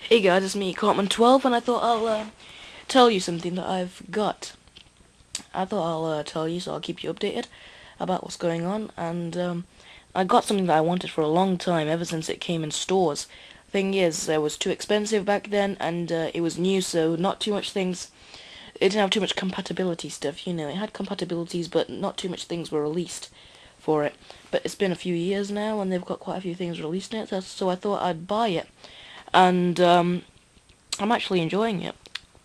Hey guys, it's me, Cartman12, and I thought I'll tell you something that I've got. I thought I'll tell you, so I'll keep you updated about what's going on. And I got something that I wanted for a long time, ever since it came in stores. Thing is, it was too expensive back then, and it was new, so not too much things. It didn't have too much compatibility stuff, you know. It had compatibilities, but not too much things were released for it. But it's been a few years now, and they've got quite a few things released in it, so I thought I'd buy it. And I'm actually enjoying it.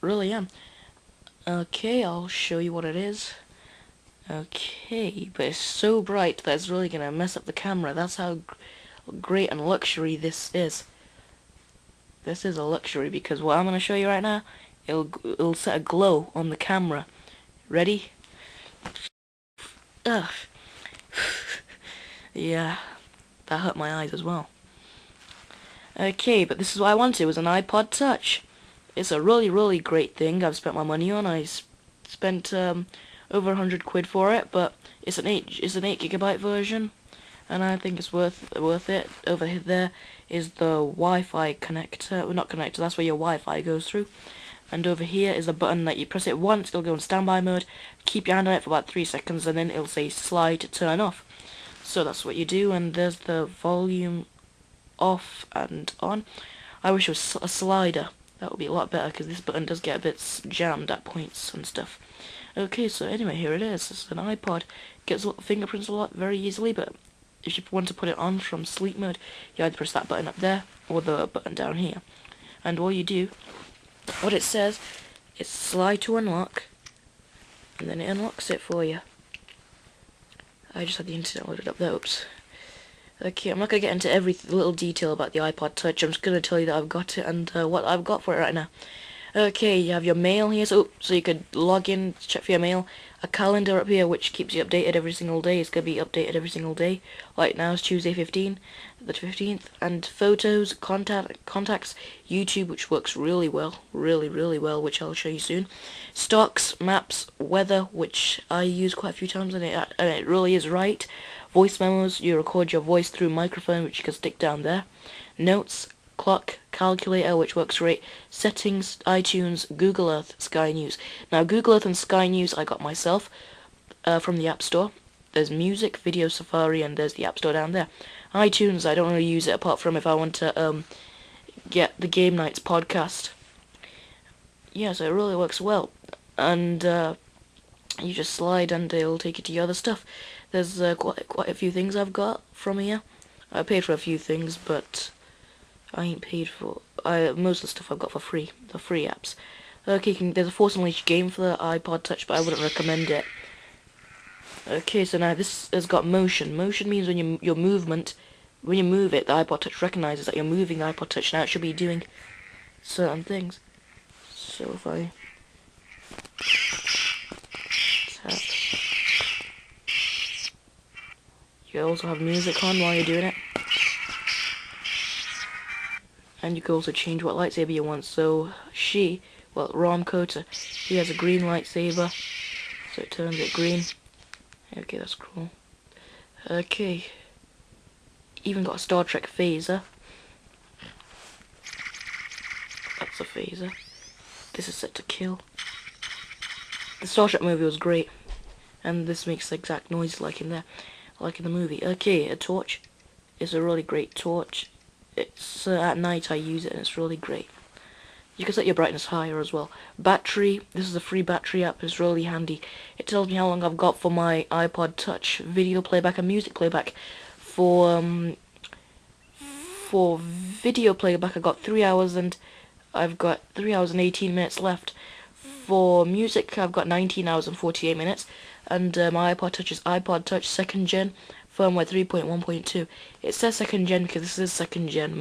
Really am. Okay, I'll show you what it is. Okay, but it's so bright that it's really gonna mess up the camera. That's how great and luxury this is. This is a luxury because what I'm gonna show you right now, it'll set a glow on the camera. Ready? Ugh. Yeah, that hurt my eyes as well. Okay, but this is what I wanted, was an iPod Touch. It's a really great thing I've spent my money on. I spent over 100 quid for it, but it's an 8 GB version, and I think it's worth it. Over there is the Wi-Fi connector, well, not connector, that's where your Wi-Fi goes through. And over here is a button that you press it once, it'll go in standby mode, keep your hand on it for about 3 seconds, and then it'll say slide to turn off. So that's what you do, and there's the volume off and on. I wish it was a slider. That would be a lot better, because this button does get a bit jammed at points and stuff. Okay, so anyway, here it is. It's an iPod. Gets fingerprints a lot very easily, but if you want to put it on from sleep mode, you either press that button up there or the button down here. And all you do, what it says, is slide to unlock, and then it unlocks it for you. I just had the internet loaded up there, oops. Okay, I'm not going to get into every little detail about the iPod Touch. I'm just going to tell you that I've got it and what I've got for it right now. Okay, you have your mail here, so you could log in, check for your mail. A calendar up here which keeps you updated every single day. It's going to be updated every single day. Like now it's Tuesday the 15th. And photos, contacts, YouTube, which works really well, really well, which I'll show you soon. Stocks, maps, weather, which I use quite a few times, and it really is right. Voice memos, you record your voice through microphone, which you can stick down there. Notes, clock, calculator, which works great. Settings, iTunes, Google Earth, Sky News. Now, Google Earth and Sky News I got myself from the App Store. There's music, video, Safari, and there's the App Store down there. iTunes, I don't really use it apart from if I want to get the Game Nights podcast. Yeah, so it really works well. And you just slide and it'll take you to your other stuff. There's quite a few things I've got from here. I paid for a few things, but I ain't paid for most of the stuff I've got for free. The free apps. Okay, there's a Force Unleashed game for the iPod Touch, but I wouldn't recommend it. Okay, so now this has got motion. Motion means when your movement, when you move it, the iPod Touch recognizes that you're moving the iPod Touch. Now it should be doing certain things. So if I tap, you also have music on while you're doing it. And you can also change what lightsaber you want. So Rom Kota, he has a green lightsaber, so it turns it green. Okay, that's cool. Okay, even got a Star Trek phaser. That's a phaser. This is set to kill. The Star Trek movie was great, and this makes the exact noise like in there, like in the movie. Okay, a torch. It's a really great torch. It's at night I use it, and it's really great. You can set your brightness higher as well. Battery. This is a free battery app. It's really handy. It tells me how long I've got for my iPod Touch video playback and music playback. For video playback, I've got 3 hours and 18 minutes left. For music, I've got 19 hours and 48 minutes. And my iPod Touch is iPod Touch 2nd Gen, firmware 3.1.2. It says 2nd Gen because this is 2nd Gen.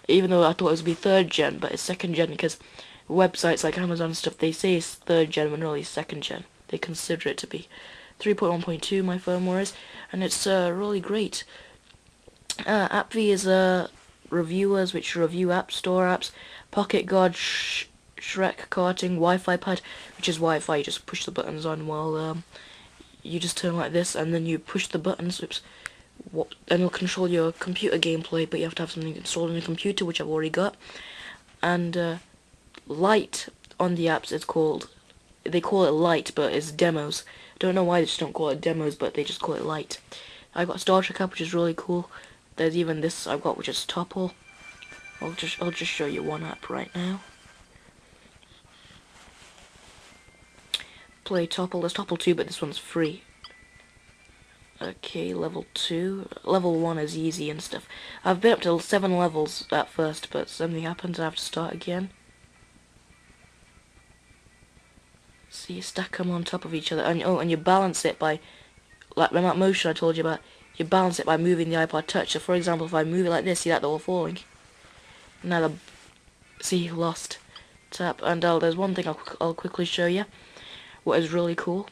Even though I thought it was be 3rd Gen, but it's 2nd Gen because websites like Amazon and stuff, they say it's 3rd Gen when really it's 2nd Gen. They consider it to be. 3.1.2 my firmware is, and it's really great. AppV is reviewers which review App Store apps. Pocket Guard, Shrek Karting, Wi-Fi Pad, which is Wi-Fi. You just push the buttons on while you just turn like this, and then you push the buttons. And it'll control your computer gameplay, but you have to have something installed on your computer, which I've already got. and light on the apps is called, they call it light, but it's demos. Don't know why they just don't call it demos, but they just call it light. I got Star Trek app, which is really cool. There's even this I've got, which is Topple. I'll just show you one app right now. Play Topple. There's Topple 2, but this one's free. Okay, level 2. Level 1 is easy and stuff. I've been up to 7 levels at first, but something happens, I have to start again. So you stack them on top of each other, and and you balance it by, like that motion I told you about, you balance it by moving the iPod Touch. So for example, if I move it like this, see that they're all falling. Now see, lost. Tap, and there's one thing I'll quickly show you, what is really cool.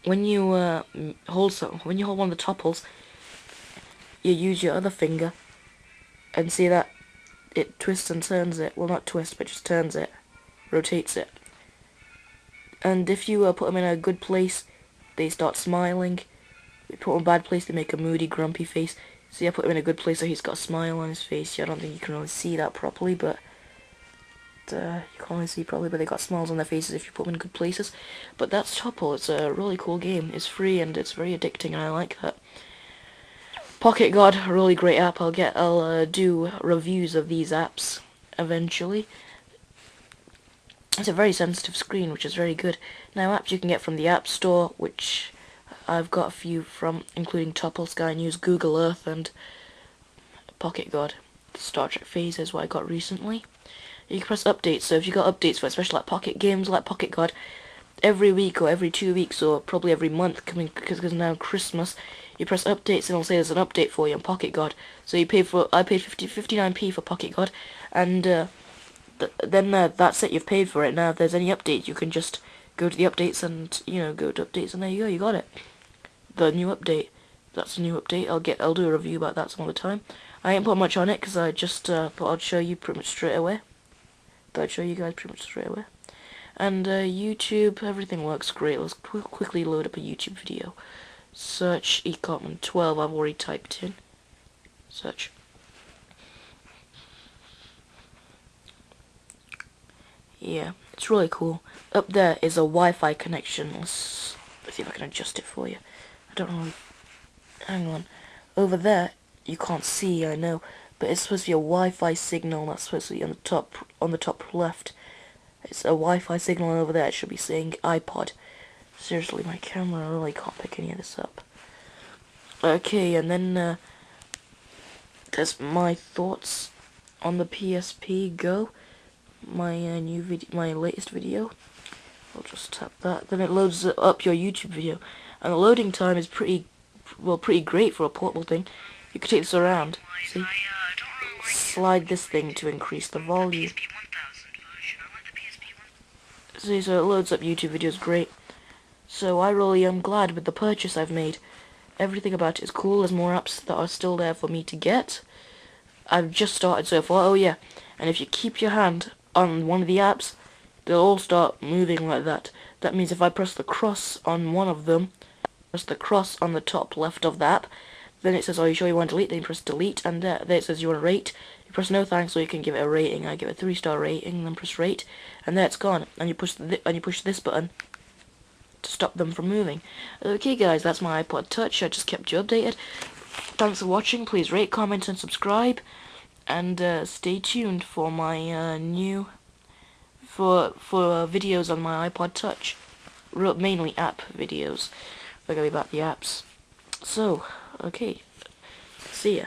When you hold one of the topples, you use your other finger, and see that it twists and turns it. Well, not twist, but just turns it, rotates it. And if you put them in a good place, they start smiling. You put them in a bad place, they make a moody, grumpy face. See, I put him in a good place, so he's got a smile on his face. I don't think you can really see that properly, but you can't really see properly, but they got smiles on their faces if you put them in good places. But that's Topple. It's a really cool game. It's free and it's very addicting, and I like that. Pocket God, a really great app. I'll do reviews of these apps eventually. It's a very sensitive screen, which is very good. Now, apps you can get from the App Store, which I've got a few from, including Topple, Sky News, Google Earth, and Pocket God. Star Trek Phase is what I got recently. You can press updates, so if you got updates for especially like Pocket games like Pocket God, every week or every 2 weeks or probably every month, because now Christmas, you press updates and it'll say there's an update for you on Pocket God. So I paid 59p for Pocket God, and then that's it, you've paid for it. Now if there's any update, you can just go to the updates and, go to updates, and there you go, you got it. The new update. That's a new update. I'll do a review about that some other time. I ain't put much on it because I just thought I'd show you pretty much straight away. Thought I'd show you guys pretty much straight away. And YouTube, everything works great. Let's quickly load up a YouTube video. Search eCartman 12. I've already typed in. Search. Yeah, it's really cool. Up there is a Wi-Fi connection. Let's see if I can adjust it for you. I don't know. Hang on. Over there, you can't see, I know, but it's supposed to be a Wi-Fi signal. That's supposed to be on the top left. It's a Wi-Fi signal, and over there it should be saying iPod. Seriously, my camera really can't pick any of this up. Okay, and then there's my thoughts on the PSP Go. My my latest video. I'll just tap that. Then it loads up your YouTube video, and the loading time is pretty great for a portable thing. You can take this around. See, slide this thing to increase the volume. See, so it loads up YouTube videos great. So I really am glad with the purchase I've made. Everything about it is cool. There's more apps that are still there for me to get. I've just started so far. Oh yeah, and if you keep your hand on one of the apps, they'll all start moving like that. That means if I press the cross on one of them, press the cross on the top left of the app, then it says, "Are you sure you want to delete?" Then you press delete, and there it says you want to rate. You press no thanks, so you can give it a rating. I give it a 3-star rating, then press rate, and there it's gone. And you push this button to stop them from moving. Okay guys, that's my iPod Touch. I just kept you updated. Thanks for watching. Please rate, comment, and subscribe. And stay tuned for my new videos on my iPod Touch, mainly app videos. They're gonna be about the apps. So, okay, see ya.